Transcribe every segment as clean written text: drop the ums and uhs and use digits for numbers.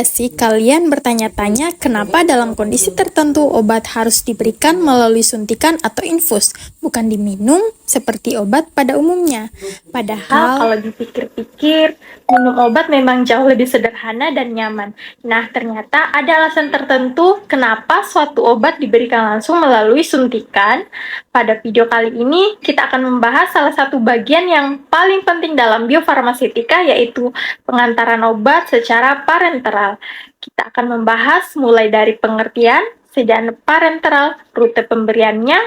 nggak sih kalian bertanya-tanya kenapa dalam kondisi tertentu obat harus diberikan melalui suntikan atau infus, bukan diminum seperti obat pada umumnya? Padahal, Kalau dipikir-pikir, minum obat memang jauh lebih sederhana dan nyaman. Nah, ternyata ada alasan tertentu kenapa suatu obat diberikan langsung melalui suntikan. Pada video kali ini, kita akan membahas salah satu bagian yang paling penting dalam biofarmaseutika, yaitu pengantaran obat secara parenteral. Kita akan membahas mulai dari pengertian, sediaan parenteral, rute pemberiannya,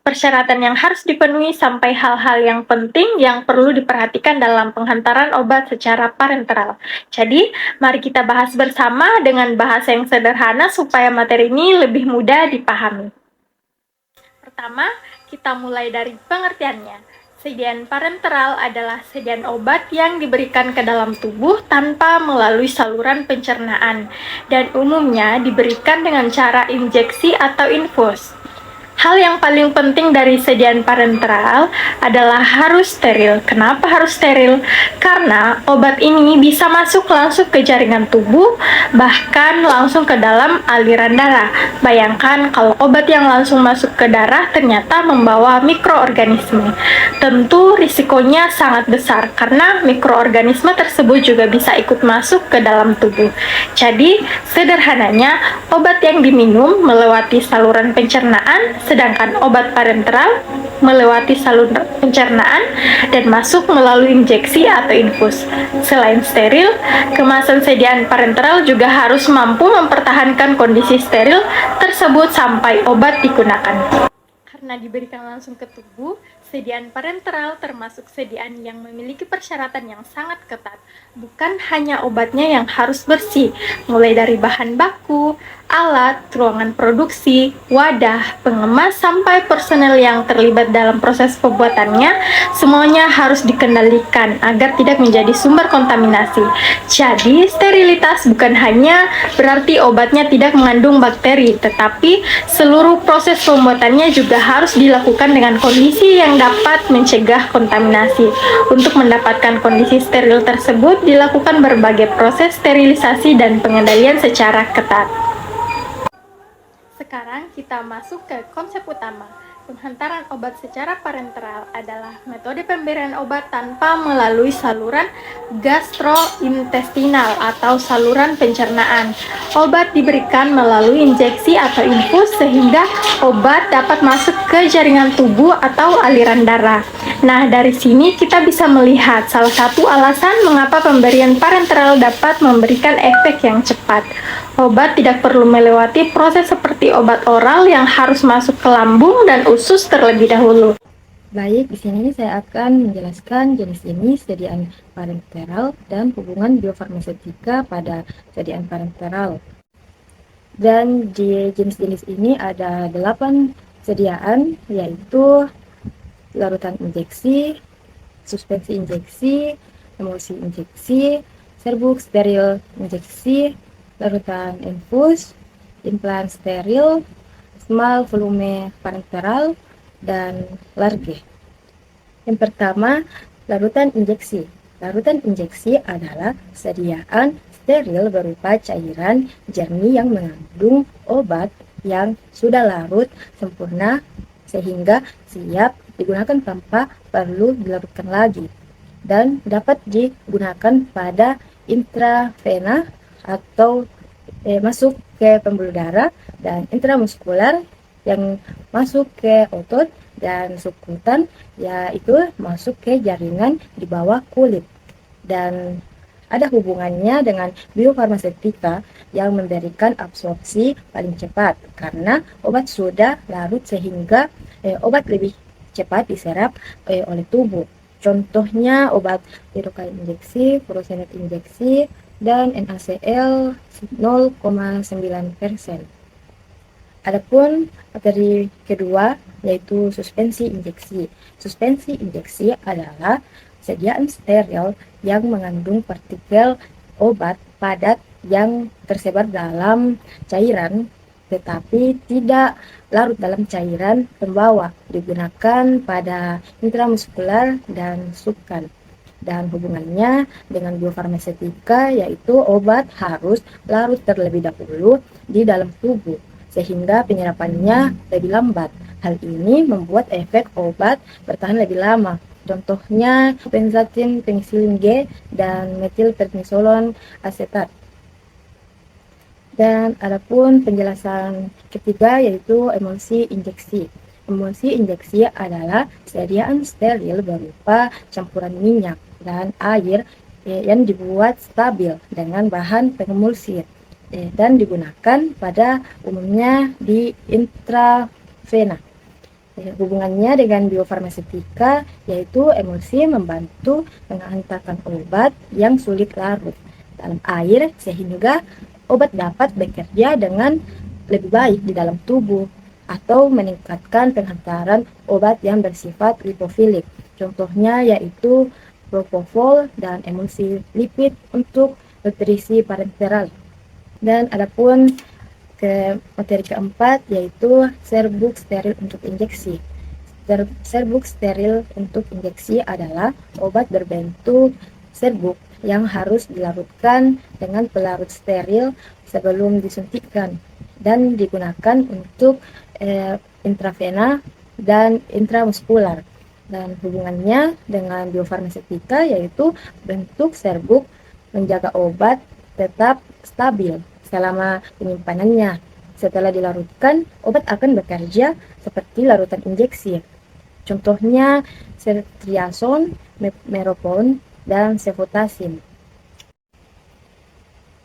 persyaratan yang harus dipenuhi sampai hal-hal yang penting yang perlu diperhatikan dalam penghantaran obat secara parenteral. Jadi, mari kita bahas bersama dengan bahasa yang sederhana supaya materi ini lebih mudah dipahami. Pertama, kita mulai dari pengertiannya. Sediaan parenteral adalah sediaan obat yang diberikan ke dalam tubuh tanpa melalui saluran pencernaan dan umumnya diberikan dengan cara injeksi atau infus. Hal yang paling penting dari sediaan parenteral adalah harus steril. Kenapa harus steril? Karena obat ini bisa masuk langsung ke jaringan tubuh, bahkan langsung ke dalam aliran darah. Bayangkan kalau obat yang langsung masuk ke darah ternyata membawa mikroorganisme. Tentu risikonya sangat besar karena mikroorganisme tersebut juga bisa ikut masuk ke dalam tubuh. Jadi, sederhananya, obat yang diminum melewati saluran pencernaan, sedangkan obat parenteral melewati saluran pencernaan dan masuk melalui injeksi atau infus. Selain steril, kemasan sediaan parenteral juga harus mampu mempertahankan kondisi steril tersebut sampai obat digunakan. Karena diberikan langsung ke tubuh, sediaan parenteral termasuk sediaan yang memiliki persyaratan yang sangat ketat. Bukan hanya obatnya yang harus bersih, mulai dari bahan baku, alat, ruangan produksi, wadah, pengemas, sampai personel yang terlibat dalam proses pembuatannya, semuanya harus dikendalikan agar tidak menjadi sumber kontaminasi. Jadi, sterilitas bukan hanya berarti obatnya tidak mengandung bakteri, tetapi seluruh proses pembuatannya juga harus dilakukan dengan kondisi yang dapat mencegah kontaminasi. Untuk mendapatkan kondisi steril tersebut, dilakukan berbagai proses sterilisasi dan pengendalian secara ketat. Sekarang kita masuk ke konsep utama. Penghantaran obat secara parenteral adalah metode pemberian obat tanpa melalui saluran gastrointestinal atau saluran pencernaan. Obat diberikan melalui injeksi atau infus sehingga obat dapat masuk ke jaringan tubuh atau aliran darah. Nah, dari sini kita bisa melihat salah satu alasan mengapa pemberian parenteral dapat memberikan efek yang cepat. Obat tidak perlu melewati proses seperti obat oral yang harus masuk ke lambung dan usus terlebih dahulu. Baik, di sini saya akan menjelaskan jenis-jenis sediaan parenteral dan hubungan biofarmaseutika pada sediaan parenteral. Dan di jenis-jenis ini ada 8 sediaan, yaitu larutan injeksi, suspensi injeksi, emulsi injeksi, serbuk steril injeksi, larutan infus, implan steril, small volume parenteral, dan large. Yang pertama, larutan injeksi. Larutan injeksi adalah sediaan steril berupa cairan jernih yang mengandung obat yang sudah larut sempurna sehingga siap digunakan tanpa perlu dilarutkan lagi dan dapat digunakan pada intravena atau masuk ke pembuluh darah dan intramuskular yang masuk ke otot dan subkutan yaitu masuk ke jaringan di bawah kulit. Dan ada hubungannya dengan biofarmaseutika yang memberikan absorpsi paling cepat karena obat sudah larut sehingga obat lebih cepat diserap oleh tubuh. Contohnya obat lidocaine injeksi, furosemide injeksi, dan NaCl 0,9%. Adapun materi kedua yaitu suspensi injeksi. Suspensi injeksi adalah sediaan steril yang mengandung partikel obat padat yang tersebar dalam cairan tetapi tidak larut dalam cairan pembawa, digunakan pada intramuskular dan subkan. Dan hubungannya dengan biofarmaseutika yaitu obat harus larut terlebih dahulu di dalam tubuh sehingga penyerapannya lebih lambat. Hal ini membuat efek obat bertahan lebih lama. Contohnya benzatin penisilin G dan metilprednisolon asetat. Dan adapun penjelasan ketiga yaitu emulsi injeksi. Emulsi injeksi adalah sediaan steril berupa campuran minyak dan air yang dibuat stabil dengan bahan pengemulsi dan digunakan pada umumnya di intravena. Hubungannya dengan biofarmaseutika yaitu emulsi membantu menghantarkan obat yang sulit larut dalam air sehingga obat dapat bekerja dengan lebih baik di dalam tubuh atau meningkatkan penghantaran obat yang bersifat lipofilik. Contohnya yaitu propofol dan emulsi lipid untuk nutrisi parenteral. Dan adapun ke materi keempat yaitu serbuk steril untuk injeksi. Serbuk steril untuk injeksi adalah obat berbentuk serbuk yang harus dilarutkan dengan pelarut steril sebelum disuntikkan dan digunakan untuk intravena dan intramuskular. Dan hubungannya dengan biofarmaseutika yaitu bentuk serbuk menjaga obat tetap stabil selama penyimpanannya. Setelah dilarutkan, obat akan bekerja seperti larutan injeksi. Contohnya ceftriaxone, meropenem, dan cefotaxime.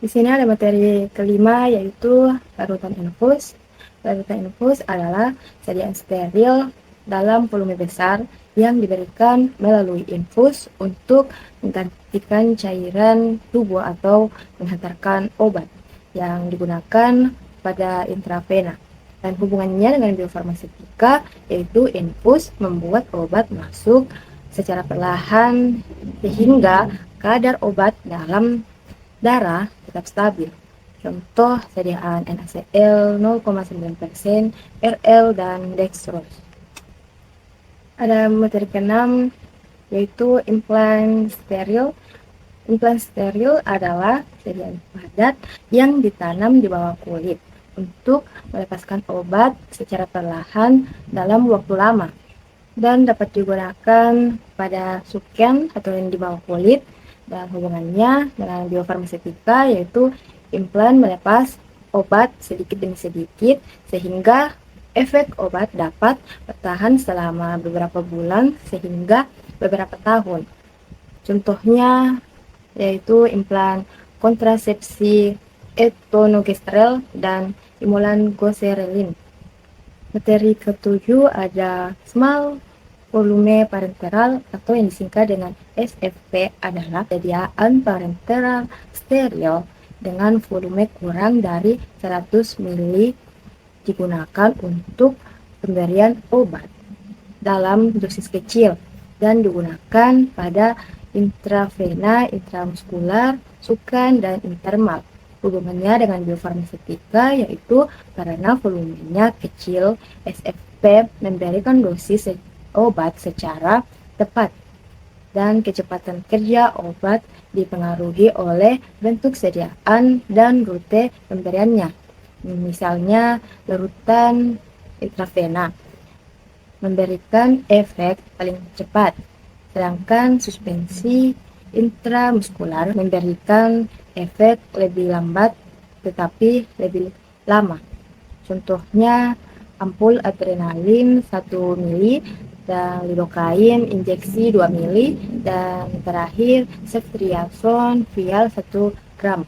Di sini ada materi kelima yaitu larutan infus. Larutan infus adalah sediaan steril dalam volume besar yang diberikan melalui infus untuk menggantikan cairan tubuh atau menghantarkan obat yang digunakan pada intravena. Dan hubungannya dengan biofarmaseutika yaitu infus membuat obat masuk secara perlahan sehingga kadar obat dalam darah tetap stabil. Contoh sediaan NaCl 0,9%, RL, dan dextrose. Ada materi keenam yaitu implan steril. Implan steril adalah sediaan padat yang ditanam di bawah kulit untuk melepaskan obat secara perlahan dalam waktu lama dan dapat digunakan pada suken atau yang di bawah kulit. Dan hubungannya dengan biofarmaseutika yaitu implan melepas obat sedikit demi sedikit sehingga efek obat dapat bertahan selama beberapa bulan sehingga beberapa tahun. Contohnya yaitu implan kontrasepsi etonogestrel dan imulan goserelin. Materi ketujuh ada small volume parenteral atau yang disingkat dengan SFP adalah sediaan parenteral steril dengan volume kurang dari 100 ml digunakan untuk pemberian obat dalam dosis kecil dan digunakan pada intravena, intramuskular, sukan, dan intermal. Hubungannya dengan biofarmaseutika yaitu karena volumenya kecil, SFP memberikan dosis obat secara tepat dan kecepatan kerja obat dipengaruhi oleh bentuk sediaan dan rute pemberiannya. Misalnya larutan intravena memberikan efek paling cepat, sedangkan suspensi intramuskular memberikan efek lebih lambat tetapi lebih lama. Contohnya ampul adrenalin 1 mili dan lidocaine injeksi 2 mili dan terakhir ceftriaxone vial 1 gram.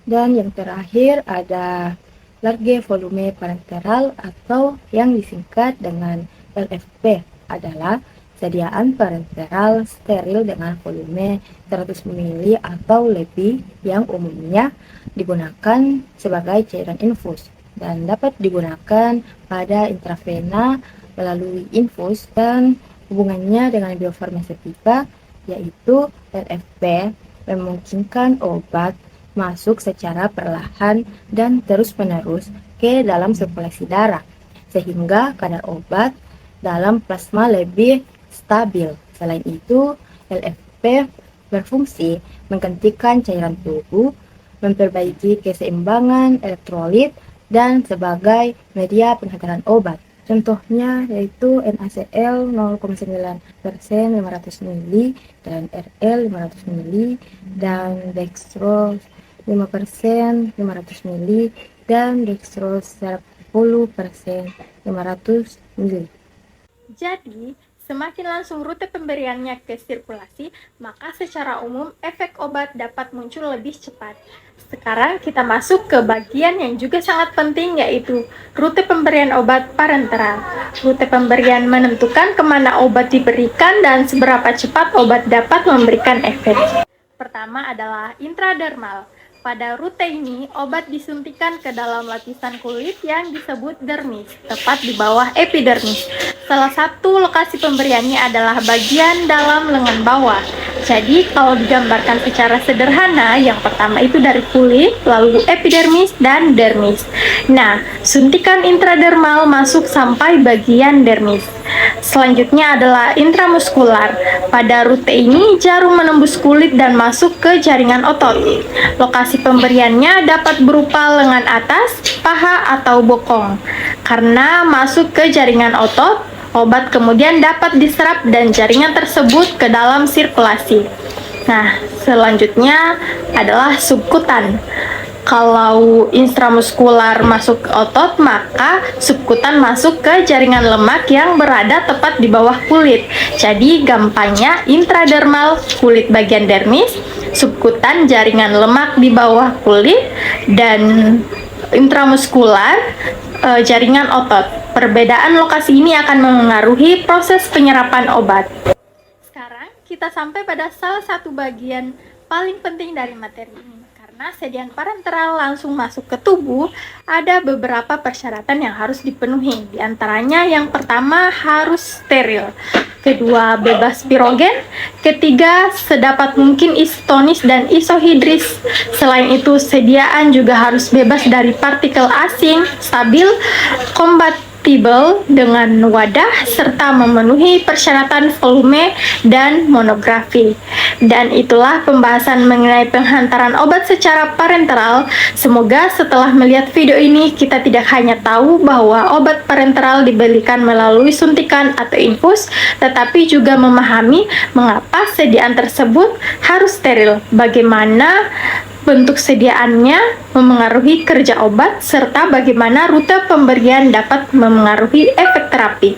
Dan yang terakhir ada large volume parenteral atau yang disingkat dengan LFP adalah sediaan parenteral steril dengan volume 100 ml atau lebih yang umumnya digunakan sebagai cairan infus dan dapat digunakan pada intravena melalui infus. Dan hubungannya dengan biofarmaseutika yaitu LFP memungkinkan obat masuk secara perlahan dan terus-menerus ke dalam sirkulasi darah sehingga kadar obat dalam plasma lebih stabil. Selain itu, LFP berfungsi menggantikan cairan tubuh, memperbaiki keseimbangan elektrolit, dan sebagai media penghantaran obat. Contohnya yaitu NaCl 0,9% 500 ml dan Rl 500 ml dan dextrose 5% 500 ml dan dextrose 10% 500 ml. Jadi, semakin langsung rute pemberiannya ke sirkulasi, maka secara umum efek obat dapat muncul lebih cepat. Sekarang kita masuk ke bagian yang juga sangat penting, yaitu rute pemberian obat parenteral. Rute pemberian menentukan kemana obat diberikan dan seberapa cepat obat dapat memberikan efek. Pertama adalah intradermal. Pada rute ini, obat disuntikan ke dalam lapisan kulit yang disebut dermis, tepat di bawah epidermis. Salah satu lokasi pemberiannya adalah bagian dalam lengan bawah. Jadi, kalau digambarkan secara sederhana, yang pertama itu dari kulit, lalu epidermis, dan dermis. Nah, suntikan intradermal masuk sampai bagian dermis. Selanjutnya adalah intramuskular. Pada rute ini, jarum menembus kulit dan masuk ke jaringan otot. Lokasi pemberiannya dapat berupa lengan atas, paha, atau bokong. Karena masuk ke jaringan otot, obat kemudian dapat diserap dan jaringan tersebut ke dalam sirkulasi. Nah, selanjutnya adalah subkutan. Kalau intramuskular masuk ke otot, maka subkutan masuk ke jaringan lemak yang berada tepat di bawah kulit. Jadi gampangnya intradermal kulit bagian dermis, subkutan jaringan lemak di bawah kulit, dan intramuskular jaringan otot. Perbedaan lokasi ini akan memengaruhi proses penyerapan obat. Sekarang kita sampai pada salah satu bagian paling penting dari materi ini. Karena sediaan parenteral langsung masuk ke tubuh, ada beberapa persyaratan yang harus dipenuhi. Di antaranya yang pertama harus steril, kedua bebas pirogen, ketiga sedapat mungkin isotonis dan isohidris. Selain itu, sediaan juga harus bebas dari partikel asing, stabil, kompatibel dengan wadah, serta memenuhi persyaratan volume dan monografi. Dan itulah pembahasan mengenai penghantaran obat secara parenteral. Semoga setelah melihat video ini, kita tidak hanya tahu bahwa obat parenteral diberikan melalui suntikan atau infus, tetapi juga memahami mengapa sediaan tersebut harus steril, bagaimana bentuk sediaannya memengaruhi kerja obat, serta bagaimana rute pemberian dapat memengaruhi efek terapi.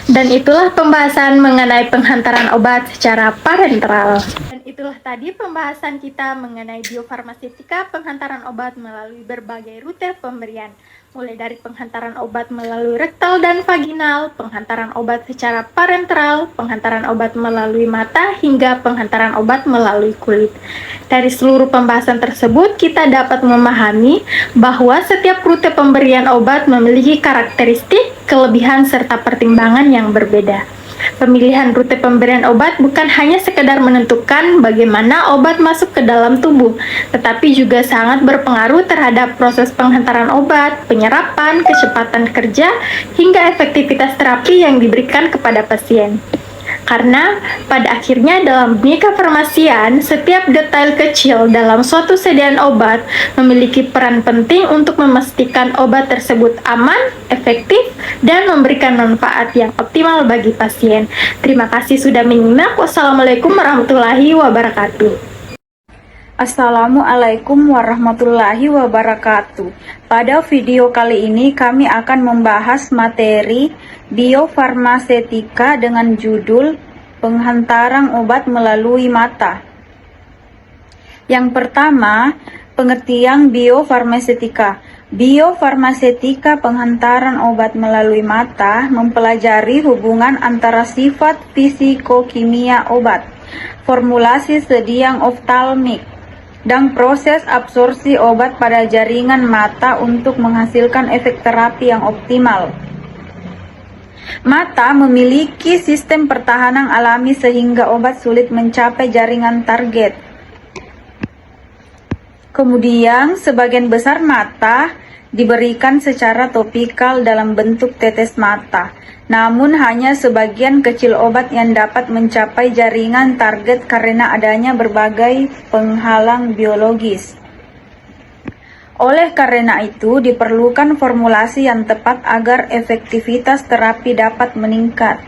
Dan itulah pembahasan mengenai penghantaran obat secara parenteral. Dan itulah tadi pembahasan kita mengenai biofarmaseutika, penghantaran obat melalui berbagai rute pemberian. Mulai dari penghantaran obat melalui rektal dan vaginal, penghantaran obat secara parenteral, penghantaran obat melalui mata, hingga penghantaran obat melalui kulit. Dari seluruh pembahasan tersebut, kita dapat memahami bahwa setiap rute pemberian obat memiliki karakteristik, kelebihan, serta pertimbangan yang berbeda. Pemilihan rute pemberian obat bukan hanya sekedar menentukan bagaimana obat masuk ke dalam tubuh, tetapi juga sangat berpengaruh terhadap proses penghantaran obat, penyerapan, kecepatan kerja, hingga efektivitas terapi yang diberikan kepada pasien. Karena pada akhirnya dalam dunia kefarmasian, setiap detail kecil dalam suatu sediaan obat memiliki peran penting untuk memastikan obat tersebut aman, efektif, dan memberikan manfaat yang optimal bagi pasien. Terima kasih sudah menyimak. Wassalamualaikum warahmatullahi wabarakatuh. Assalamualaikum warahmatullahi wabarakatuh. Pada video kali ini kami akan membahas materi biofarmaseutika dengan judul penghantaran obat melalui mata. Yang pertama, pengertian biofarmaseutika. Biofarmaseutika penghantaran obat melalui mata mempelajari hubungan antara sifat fisikokimia obat, formulasi sediaan oftalmik, dan proses absorpsi obat pada jaringan mata untuk menghasilkan efek terapi yang optimal. Mata memiliki sistem pertahanan alami sehingga obat sulit mencapai jaringan target. Kemudian, sebagian besar mata diberikan secara topikal dalam bentuk tetes mata. Namun hanya sebagian kecil obat yang dapat mencapai jaringan target karena adanya berbagai penghalang biologis. Oleh karena itu, diperlukan formulasi yang tepat agar efektivitas terapi dapat meningkat.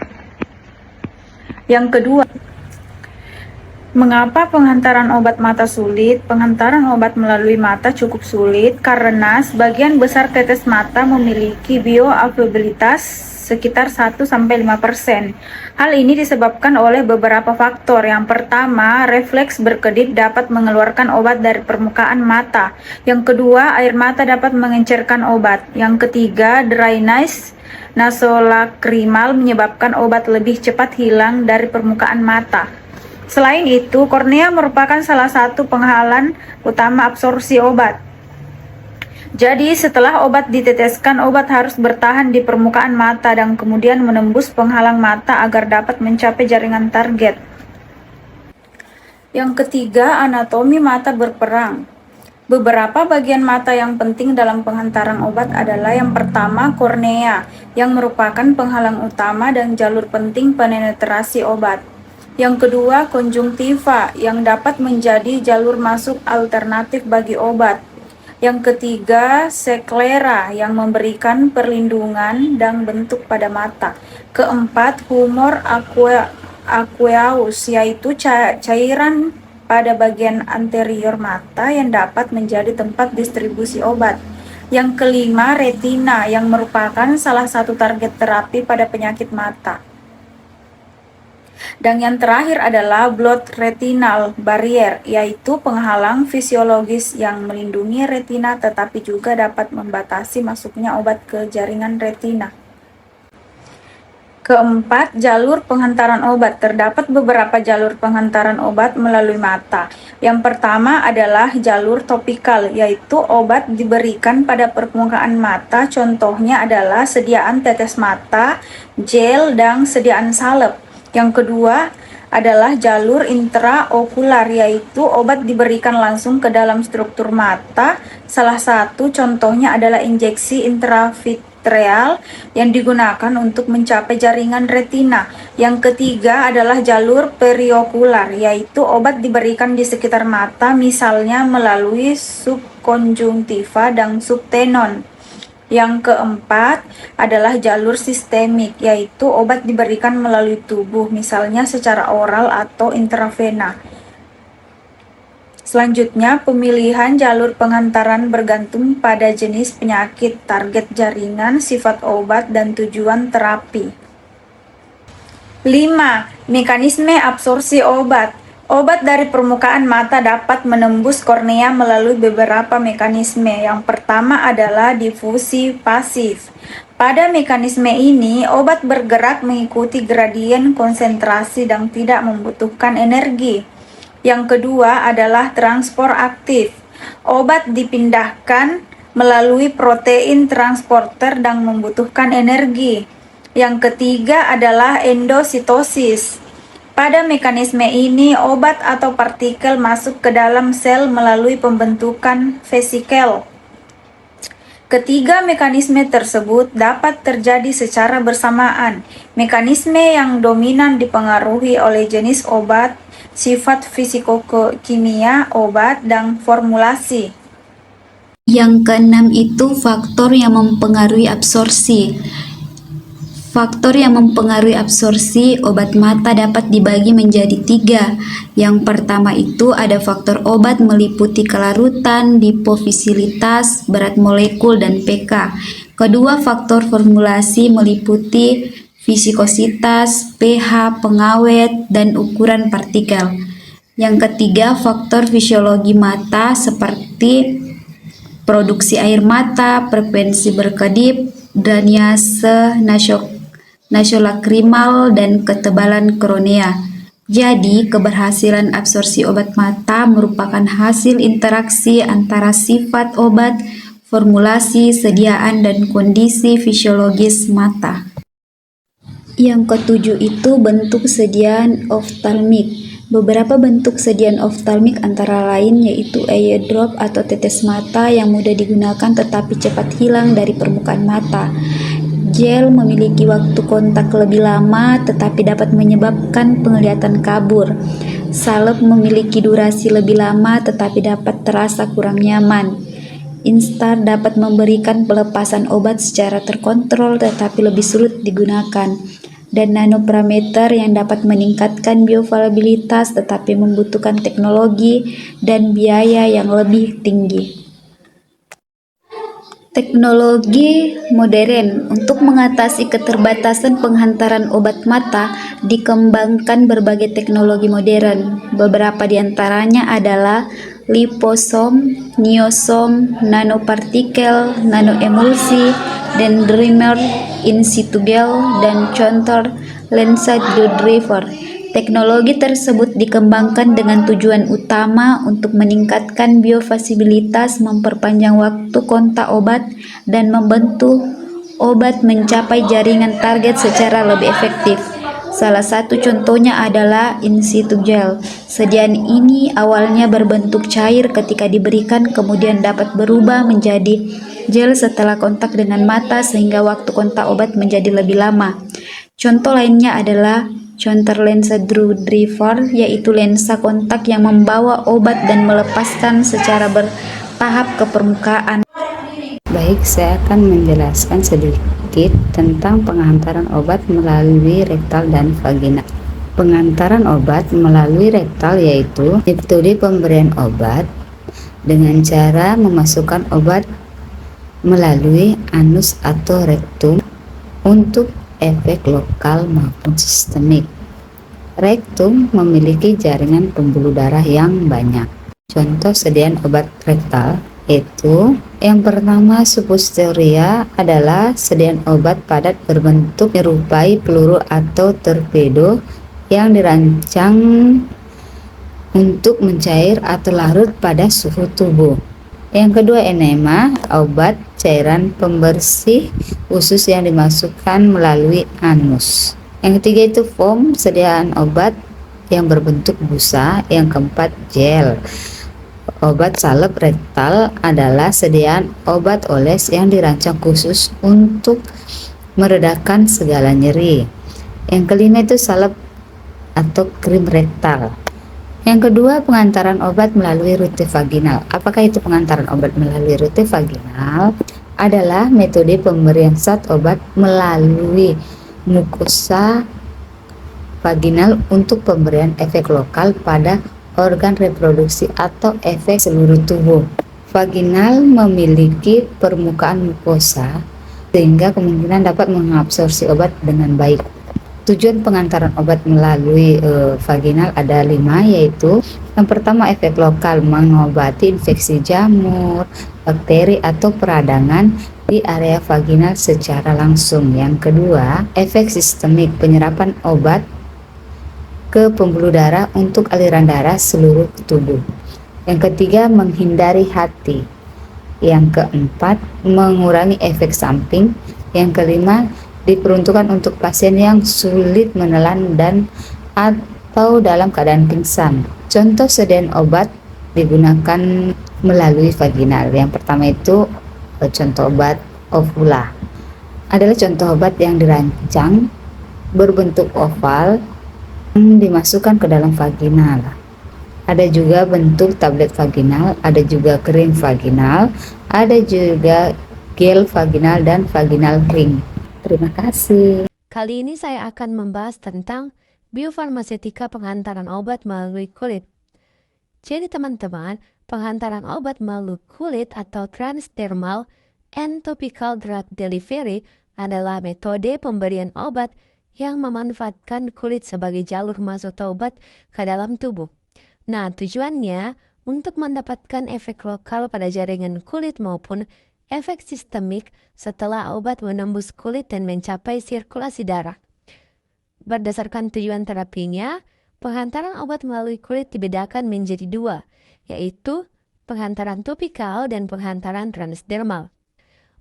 Yang kedua, mengapa penghantaran obat mata sulit? Penghantaran obat melalui mata cukup sulit karena sebagian besar tetes mata memiliki bioavailabilitas sekitar 1-5%. Hal ini disebabkan oleh beberapa faktor. Yang pertama, refleks berkedip dapat mengeluarkan obat dari permukaan mata. Yang kedua, air mata dapat mengencerkan obat. Yang ketiga, dryness nasolakrimal menyebabkan obat lebih cepat hilang dari permukaan mata. Selain itu, kornea merupakan salah satu penghalang utama absorpsi obat. Jadi, setelah obat diteteskan, obat harus bertahan di permukaan mata dan kemudian menembus penghalang mata agar dapat mencapai jaringan target. Yang ketiga, anatomi mata berperang. Beberapa bagian mata yang penting dalam penghantaran obat adalah yang pertama, kornea, yang merupakan penghalang utama dan jalur penting penetrasi obat. Yang kedua, konjungtiva, yang dapat menjadi jalur masuk alternatif bagi obat. Yang ketiga, sklera yang memberikan perlindungan dan bentuk pada mata. Keempat, humor aqueous yaitu cairan pada bagian anterior mata yang dapat menjadi tempat distribusi obat. Yang kelima, retina yang merupakan salah satu target terapi pada penyakit mata. Dan yang terakhir adalah blood retinal barrier, yaitu penghalang fisiologis yang melindungi retina tetapi juga dapat membatasi masuknya obat ke jaringan retina. Keempat, jalur penghantaran obat. Terdapat beberapa jalur penghantaran obat melalui mata. Yang pertama adalah jalur topikal, yaitu obat diberikan pada permukaan mata. Contohnya adalah sediaan tetes mata, gel, dan sediaan salep. Yang kedua adalah jalur intraokular, yaitu obat diberikan langsung ke dalam struktur mata. Salah satu contohnya adalah injeksi intravitreal yang digunakan untuk mencapai jaringan retina. Yang ketiga adalah jalur periokular, yaitu obat diberikan di sekitar mata, misalnya melalui subkonjungtiva dan subtenon. Yang keempat adalah jalur sistemik, yaitu obat diberikan melalui tubuh, misalnya secara oral atau intravena. Selanjutnya, pemilihan jalur penghantaran bergantung pada jenis penyakit, target jaringan, sifat obat, dan tujuan terapi. 5. Mekanisme absorpsi obat. Obat dari permukaan mata dapat menembus kornea melalui beberapa mekanisme. Yang pertama adalah difusi pasif. Pada mekanisme ini, obat bergerak mengikuti gradien konsentrasi dan tidak membutuhkan energi. Yang kedua adalah transport aktif. Obat dipindahkan melalui protein transporter dan membutuhkan energi. Yang ketiga adalah endositosis. Pada mekanisme ini, obat atau partikel masuk ke dalam sel melalui pembentukan vesikel. Ketiga mekanisme tersebut dapat terjadi secara bersamaan. Mekanisme yang dominan dipengaruhi oleh jenis obat, sifat fisikokimia obat, dan formulasi. Yang keenam itu faktor yang mempengaruhi absorpsi. Faktor yang mempengaruhi absorpsi obat mata dapat dibagi menjadi 3. Yang pertama itu ada faktor obat meliputi kelarutan, lipovisilitas, berat molekul, dan pK. Kedua, faktor formulasi meliputi viskositas, pH, pengawet, dan ukuran partikel. Yang ketiga, faktor fisiologi mata seperti produksi air mata, frekuensi berkedip, drynase nasolakrimal, dan ketebalan kornea. Jadi, keberhasilan absorpsi obat mata merupakan hasil interaksi antara sifat obat, formulasi, sediaan, dan kondisi fisiologis mata. Yang ketujuh itu bentuk sediaan oftalmik. Beberapa bentuk sediaan oftalmik antara lain yaitu eye drop atau tetes mata yang mudah digunakan tetapi cepat hilang dari permukaan mata. Gel memiliki waktu kontak lebih lama tetapi dapat menyebabkan penglihatan kabur. Salep memiliki durasi lebih lama tetapi dapat terasa kurang nyaman. Instar dapat memberikan pelepasan obat secara terkontrol tetapi lebih sulit digunakan. Dan nanoparameter yang dapat meningkatkan bioavailabilitas tetapi membutuhkan teknologi dan biaya yang lebih tinggi. Teknologi modern untuk mengatasi keterbatasan penghantaran obat mata dikembangkan berbagai teknologi modern. Beberapa di antaranya adalah liposom, niosom, nanopartikel, nanoemulsi, dendrimer, in situ gel, dan contour lensa driver. Teknologi tersebut dikembangkan dengan tujuan utama untuk meningkatkan biovisibilitas, memperpanjang waktu kontak obat, dan membantu obat mencapai jaringan target secara lebih efektif. Salah satu contohnya adalah in situ gel. Sediaan ini awalnya berbentuk cair ketika diberikan, kemudian dapat berubah menjadi gel setelah kontak dengan mata sehingga waktu kontak obat menjadi lebih lama. Contoh lainnya adalah contour lensa driver, yaitu lensa kontak yang membawa obat dan melepaskan secara bertahap ke permukaan. Baik, saya akan menjelaskan sedikit tentang penghantaran obat melalui rektal dan vagina. Pengantaran obat melalui rektal yaitu metode pemberian obat dengan cara memasukkan obat melalui anus atau rektum untuk efek lokal maupun sistemik. Rektum memiliki jaringan pembuluh darah yang banyak. Contoh sediaan obat rektal yaitu yang pertama, suppositoria adalah sediaan obat padat berbentuk menyerupai peluru atau torpedo yang dirancang untuk mencair atau larut pada suhu tubuh. Yang kedua, enema, obat cairan pembersih khusus yang dimasukkan melalui anus. Yang ketiga itu foam, sediaan obat yang berbentuk busa. Yang keempat, gel. Obat salep rektal adalah sediaan obat oles yang dirancang khusus untuk meredakan segala nyeri. Yang kelima itu salep atau krim rektal. Yang kedua, pengantaran obat melalui rute vaginal. Apakah itu pengantaran obat melalui rute vaginal? Adalah metode pemberian zat obat melalui mukosa vaginal untuk pemberian efek lokal pada organ reproduksi atau efek seluruh tubuh. Vaginal memiliki permukaan mukosa sehingga kemungkinan dapat mengabsorpsi obat dengan baik. Tujuan pengantaran obat melalui vaginal ada 5, yaitu yang pertama, efek lokal, mengobati infeksi jamur, bakteri atau peradangan di area vaginal secara langsung. Yang kedua, efek sistemik, penyerapan obat ke pembuluh darah untuk aliran darah seluruh tubuh. Yang ketiga, menghindari hati. Yang keempat, mengurangi efek samping. Yang kelima, diperuntukkan untuk pasien yang sulit menelan dan atau dalam keadaan pingsan. Contoh sediaan obat digunakan melalui vaginal. Yang pertama itu contoh obat Ovula. Adalah contoh obat yang dirancang berbentuk oval dimasukkan ke dalam vaginal. Ada juga bentuk tablet vaginal, ada juga krim vaginal, ada juga gel vaginal dan vaginal ring. Terima kasih. Kali ini saya akan membahas tentang biofarmaseutika penghantaran obat melalui kulit. Jadi teman-teman, penghantaran obat melalui kulit atau transdermal and topical drug delivery adalah metode pemberian obat yang memanfaatkan kulit sebagai jalur masuk obat ke dalam tubuh. Nah, tujuannya untuk mendapatkan efek lokal pada jaringan kulit maupun efek sistemik setelah obat menembus kulit dan mencapai sirkulasi darah. Berdasarkan tujuan terapinya, penghantaran obat melalui kulit dibedakan menjadi 2, yaitu penghantaran topikal dan penghantaran transdermal.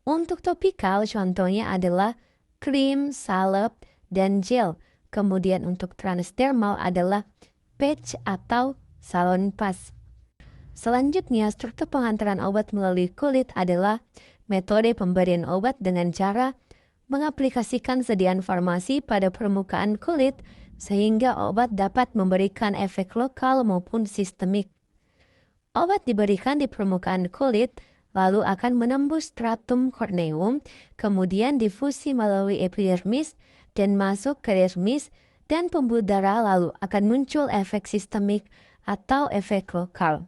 Untuk topikal contohnya adalah krim, salep, dan gel. Kemudian untuk transdermal adalah patch atau salonpas. Selanjutnya, struktur pengantaran obat melalui kulit adalah metode pemberian obat dengan cara mengaplikasikan sediaan farmasi pada permukaan kulit sehingga obat dapat memberikan efek lokal maupun sistemik. Obat diberikan di permukaan kulit, lalu akan menembus stratum corneum, kemudian difusi melalui epidermis dan masuk ke dermis dan pembuluh darah, lalu akan muncul efek sistemik atau efek lokal.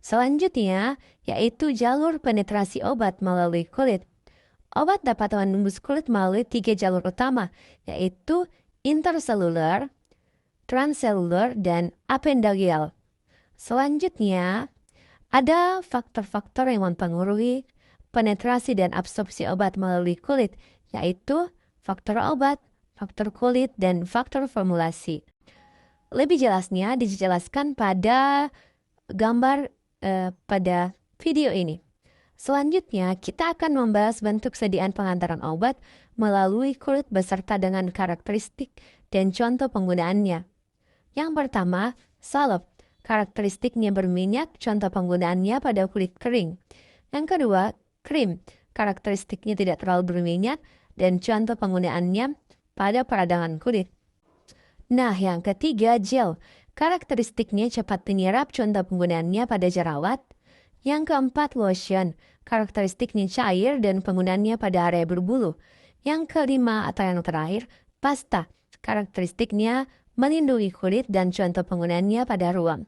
Selanjutnya, yaitu jalur penetrasi obat melalui kulit. Obat dapat menembus kulit melalui 3 jalur utama, yaitu interselular, transselular, dan apendagial. Selanjutnya, ada faktor-faktor yang mempengaruhi penetrasi dan absorpsi obat melalui kulit, yaitu faktor obat, faktor kulit, dan faktor formulasi. Lebih jelasnya dijelaskan pada gambar pada video ini. Selanjutnya, kita akan membahas bentuk sediaan pengantaran obat melalui kulit beserta dengan karakteristik dan contoh penggunaannya. Yang pertama, salep. Karakteristiknya berminyak, contoh penggunaannya pada kulit kering. Yang kedua, krim. Karakteristiknya tidak terlalu berminyak dan contoh penggunaannya pada peradangan kulit. Nah, yang ketiga, gel. Karakteristiknya cepat menyerap, contoh penggunaannya pada jerawat. Yang keempat, lotion. Karakteristiknya cair dan penggunaannya pada area berbulu. Yang kelima atau yang terakhir, pasta. Karakteristiknya melindungi kulit dan contoh penggunaannya pada ruam.